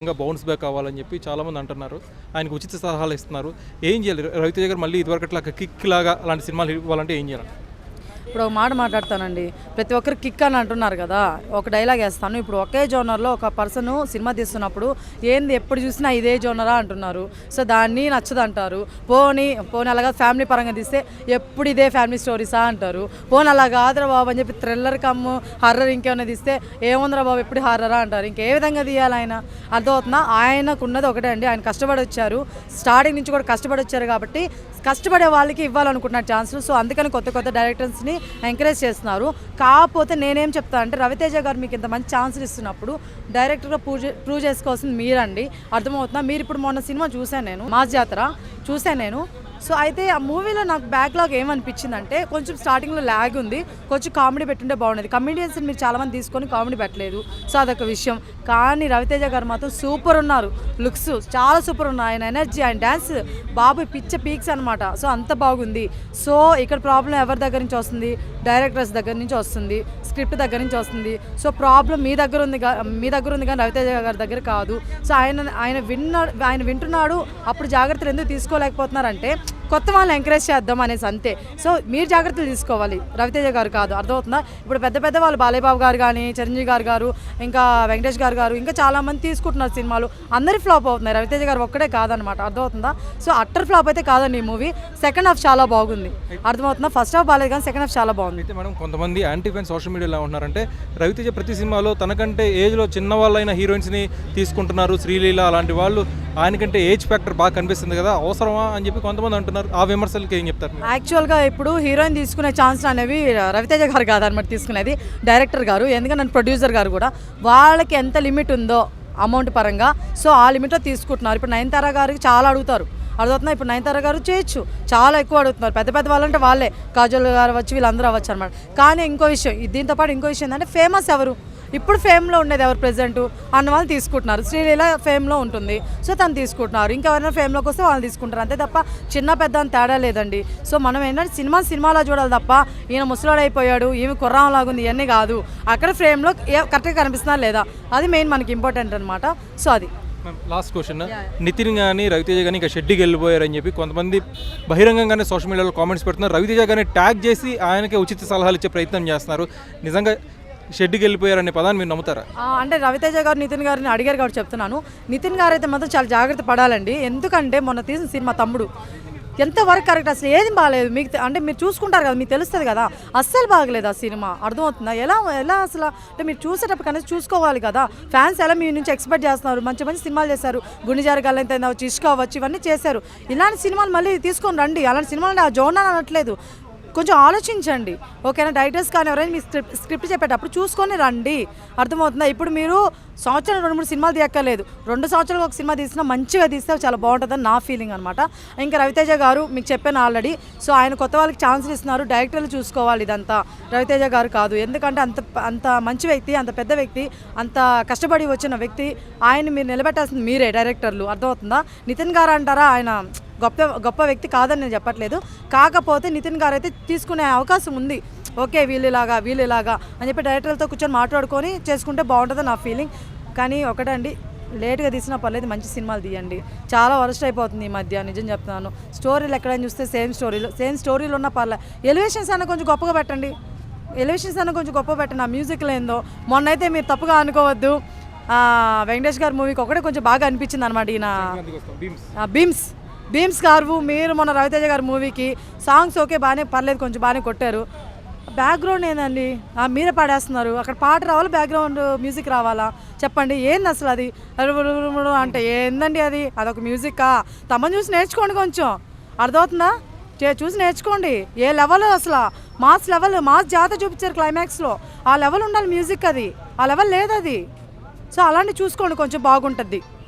ఇంకా bounce back అవ్వాలని చెప్పి చాలామంది అంటున్నారు. ఆయనకు ఉచిత సలహాలు ఇస్తున్నారు. ఏం చేయాలి? రవితేజ గారు మళ్ళీ ఇదివరకట్లా కిక్ లాగా అలాంటి సినిమాలు ఇవ్వాలంటే ఏం చేయాలి? ఇప్పుడు ఒక మాట మాట్లాడతానండి. ప్రతి ఒక్కరు కిక్ అని అంటున్నారు కదా, ఒక డైలాగ్ వేస్తాను. ఇప్పుడు ఒకే జోనర్లో ఒక పర్సన్ సినిమా తీస్తున్నప్పుడు ఏంది ఎప్పుడు చూసినా ఇదే జోనరా అంటున్నారు. సో దాన్ని నచ్చదంటారు. పోనీ అలాగా ఫ్యామిలీ పరంగా తీస్తే ఎప్పుడు ఇదే ఫ్యామిలీ స్టోరీసా అంటారు. పోనీ అలా కాదురా బాబు అని చెప్పి థ్రిల్లర్ కమ్ హర్రర్ ఇంకేమైనా తీస్తే ఏముందిరా బాబు ఎప్పుడు హర్రరా అంటారు. ఇంకే విధంగా తీయాలి? ఆయన అర్థమవుతుందా? ఆయనకు ఉన్నది ఒకటే అండి, ఆయన కష్టపడి వచ్చారు. స్టార్టింగ్ నుంచి కూడా కష్టపడి వచ్చారు కాబట్టి కష్టపడే వాళ్ళకి ఇవ్వాలనుకుంటున్నారు ఛాన్సులు. సో అందుకని కొత్త డైరెక్టర్స్ని ఎంకరేజ్ చేస్తున్నారు. కాకపోతే నేనేం చెప్తాను అంటే, రవితేజ గారు మీకు ఇంత మంచి ఛాన్సులు ఇస్తున్నప్పుడు డైరెక్టర్గా ప్రూవ్ చేసుకోవాల్సింది మీరండి. అర్థమవుతుందా? మీరు ఇప్పుడు మొన్న సినిమా చూశాను నేను, మాస్ జాతర చూశాను నేను. సో అయితే ఆ మూవీలో నాకు బ్యాక్లాగ్ ఏమనిపించిందంటే, కొంచెం స్టార్టింగ్లో ల్యాగ్ ఉంది, కొంచెం కామెడీ పెట్టుంటే బాగుండేది. కమెడియన్స్ని మీరు చాలామంది తీసుకొని కామెడీ పెట్టలేదు. సో అదొక విషయం. కానీ రవితేజ గారు మాత్రం సూపర్ ఉన్నారు. లుక్స్ చాలా సూపర్ ఉన్నాయి. ఆయన ఎనర్జీ, ఆయన డ్యాన్స్ బాబు పిచ్చ పీక్స్ అనమాట. సో అంత బాగుంది. సో ఇక్కడ ప్రాబ్లం ఎవరి దగ్గర నుంచి వస్తుంది? డైరెక్టర్స్ దగ్గర నుంచి వస్తుంది, స్క్రిప్ట్ దగ్గర నుంచి వస్తుంది. సో ప్రాబ్లం మీ దగ్గర ఉంది కానీ రవితేజ గారి దగ్గర కాదు. సో ఆయన వింటున్నాడు, అప్పుడు జాగ్రత్తలు ఎందుకు తీసుకోలేకపోతున్నారంటే కొత్త వాళ్ళని ఎంకరేజ్ చేద్దాం అనేసి అంతే. సో మీరు జాగ్రత్తలు తీసుకోవాలి, రవితేజ గారు కాదు. అర్థమవుతుందా? ఇప్పుడు పెద్ద వాళ్ళు బాలయ్యబాబు గారు కానీ, చిరంజీవి గారు, ఇంకా వెంకటేష్ గారు, ఇంకా చాలామంది తీసుకుంటున్నారు సినిమాలు. అందరి ఫ్లాప్ అవుతున్నాయి, రవితేజ గారు ఒక్కడే కాదనమాట. అర్థమవుతుందా? సో అట్టర్ ఫ్లాప్ అయితే కాదండి ఈ మూవీ. సెకండ్ హాఫ్ చాలా బాగుంది. అర్థమవుతుందా? ఫస్ట్ హాఫ్ బాగాలేదు కానీ సెకండ్ హాఫ్ చాలా బాగుంది. అయితే మేడం, కొంతమంది యాంటీ ఫ్యాన్స్ సోషల్ మీడియాలో ఉంటున్నారంటే, రవితేజ ప్రతి సినిమాలో తనకంటే ఏజ్లో చిన్నవాళ్ళైన హీరోయిన్స్ని తీసుకుంటున్నారు. శ్రీలీల అలాంటి వాళ్ళు ఆయనకంటే ఏజ్ ఫ్యాక్టర్ బాగా కనిపిస్తుంది కదా, అవసరమా అని చెప్పి కొంతమంది అంటున్నారు. ఆ విమర్శలకి ఏం చెప్తారు? యాక్చువల్గా ఇప్పుడు హీరోయిన్ తీసుకునే ఛాన్స్ అనేవి రవితేజ గారు కాదనమాట తీసుకునేది, డైరెక్టర్ గారు. ఎందుకంటే ప్రొడ్యూసర్ గారు కూడా వాళ్ళకి ఎంత లిమిట్ ఉందో అమౌంట్ పరంగా, సో ఆ లిమిట్లో తీసుకుంటున్నారు. ఇప్పుడు నయనతార గారికి చాలా అడుగుతారు. అడుగుతున్నా ఇప్పుడు నయనతార గారు చేయొచ్చు, చాలా ఎక్కువ అడుగుతున్నారు. పెద్ద వాళ్ళంటే వాళ్ళే, కాజల్ గారు వచ్చి వీళ్ళందరూ అవ్వచ్చు అనమాట. కానీ ఇంకో విషయం, దీంతో పాటు ఇంకో విషయం ఏంటంటే, ఫేమస్ ఎవరు ఇప్పుడు ఫేమ్లో ఉండేది ఎవరు ప్రెజెంట్ అన్న వాళ్ళు తీసుకుంటున్నారు. శ్రీలీల ఫేమ్లో ఉంటుంది, సో తను తీసుకుంటున్నారు. ఇంకెవరైనా ఫేమ్లోకి వస్తే వాళ్ళు తీసుకుంటారు, అంతే తప్ప చిన్న పెద్ద అని తేడా లేదండి. సో మనం ఏంటంటే సినిమాలో చూడాలి తప్ప ఈయన ముసలాడు అయిపోయాడు, ఈమె కుర్రాంలాగుంది ఇవన్నీ కాదు. అక్కడ ఫ్రేమ్లో కరెక్ట్గా కనిపిస్తున్నా లేదా, అది మెయిన్ మనకి ఇంపార్టెంట్ అనమాట. సో అది లాస్ట్ క్వశ్చన్. నితిన్ కానీ రవితేజ కానీ ఇంకా షెడ్యూకి వెళ్ళిపోయారని చెప్పి కొంతమంది బహిరంగంగానే సోషల్ మీడియాలో కామెంట్స్ పెడుతున్నారు. రవితేజ గారిని ట్యాగ్ చేసి ఆయనకే ఉచిత సలహాలు ఇచ్చే ప్రయత్నం చేస్తున్నారు. నిజంగా షెడ్యూకి వెళ్ళిపోయారనే పదాన్ని మీరు నమ్ముతారా? అంటే రవితేజ గారు నితిన్ గారిని అడిగారు కాబట్టి చెప్తున్నాను. నితిన్ గారు అయితే మాత్రం చాలా జాగ్రత్త పడాలండి. ఎందుకంటే మొన్న తీసిన సినిమా తమ్ముడు ఎంతవరకు కరెక్ట్, అసలు ఏది బాగాలేదు. మీకు అంటే మీరు చూసుకుంటారు కదా, మీకు తెలుస్తుంది కదా, అస్సలు బాగలేదు ఆ సినిమా. అర్థమవుతుందా? ఎలా అసలు అంటే మీరు చూసేటప్పుడు కనీసం చూసుకోవాలి కదా. ఫ్యాన్స్ ఎలా మీ నుంచి ఎక్స్పెక్ట్ చేస్తున్నారు? మంచి సినిమాలు చేశారు, గుండెజారి గల్లంత అవ్వచ్చు, ఇష్క అవ్వచ్చు, ఇవన్నీ చేశారు. ఇలాంటి సినిమాలు మళ్ళీ తీసుకొని రండి. అలాంటి సినిమాలు ఆ జోన్ అనట్లేదు, కొంచెం ఆలోచించండి. ఓకేనా? డైరెక్టర్స్ కానీ ఎవరైనా మీ స్క్రిప్ట్ చెప్పేటప్పుడు చూసుకొని రండి. అర్థమవుతుందా? ఇప్పుడు మీరు సంవత్సరం 2-3 సినిమాలు తీయక్కర్లేదు, 2 సంవత్సరాలకు ఒక సినిమా తీసినా మంచిగా తీస్తే చాలా బాగుంటుందని నా ఫీలింగ్ అనమాట. ఇంకా రవితేజ గారు మీకు చెప్పాను ఆల్రెడీ. సో ఆయన కొత్త వాళ్ళకి ఛాన్సులు ఇస్తున్నారు, డైరెక్టర్లు చూసుకోవాలి. ఇదంతా రవితేజ గారు కాదు. ఎందుకంటే అంత మంచి వ్యక్తి, అంత పెద్ద వ్యక్తి, అంత కష్టపడి వచ్చిన వ్యక్తి. ఆయన మీరు నిలబెట్టాల్సింది మీరే, డైరెక్టర్లు. అర్థమవుతుందా? నితిన్ గారు అంటారా, ఆయన గొప్ప వ్యక్తి కాదని నేను చెప్పట్లేదు. కాకపోతే నితిన్ గారు అయితే తీసుకునే అవకాశం ఉంది. ఓకే, వీళ్ళలాగా అని చెప్పి డైరెక్టర్లతో కూర్చొని మాట్లాడుకొని చేసుకుంటే బాగుంటుంది నా ఫీలింగ్. కానీ ఒకటండి, లేట్గా తీసినా పర్లేదు, మంచి సినిమాలు తీయండి. చాలా వరస్ట్ అయిపోతుంది ఈ మధ్య, నిజం చెప్తున్నాను. స్టోరీలు ఎక్కడైనా చూస్తే సేమ్ స్టోరీలు ఉన్న పర్లేదు. ఎలివేషన్స్ అన్న కొంచెం గొప్పగా పెట్టండి, ఆ మ్యూజిక్లో ఏందో. మొన్నైతే మీరు తప్పుగా అనుకోవద్దు, వెంకటేష్ గారి మూవీకి ఒకటే కొంచెం బాగా అనిపించింది అనమాట. ఈయన భీమ్స్ గారు, మీరు మొన్న రవితేజ గారి మూవీకి సాంగ్స్ ఓకే బాగానే పర్లేదు, కొంచెం బాగానే కొట్టారు. బ్యాక్గ్రౌండ్ ఏందండి, మీరే పాడేస్తున్నారు. అక్కడ పాట రావాలా, బ్యాక్గ్రౌండ్ మ్యూజిక్ రావాలా? చెప్పండి, ఏంది అసలు అది? అంటే ఏందండి అది? అదొక మ్యూజిక్కా? తమను చూసి నేర్చుకోండి కొంచెం. అర్థమవుతుందా? చూసి నేర్చుకోండి. ఏ లెవెల్ అసలు, మాస్ జాత చూపించారు క్లైమాక్స్లో. ఆ లెవెల్ ఉండాలి మ్యూజిక్, అది ఆ లెవెల్ లేదు అది. సో అలాంటి చూసుకోండి, కొంచెం బాగుంటుంది.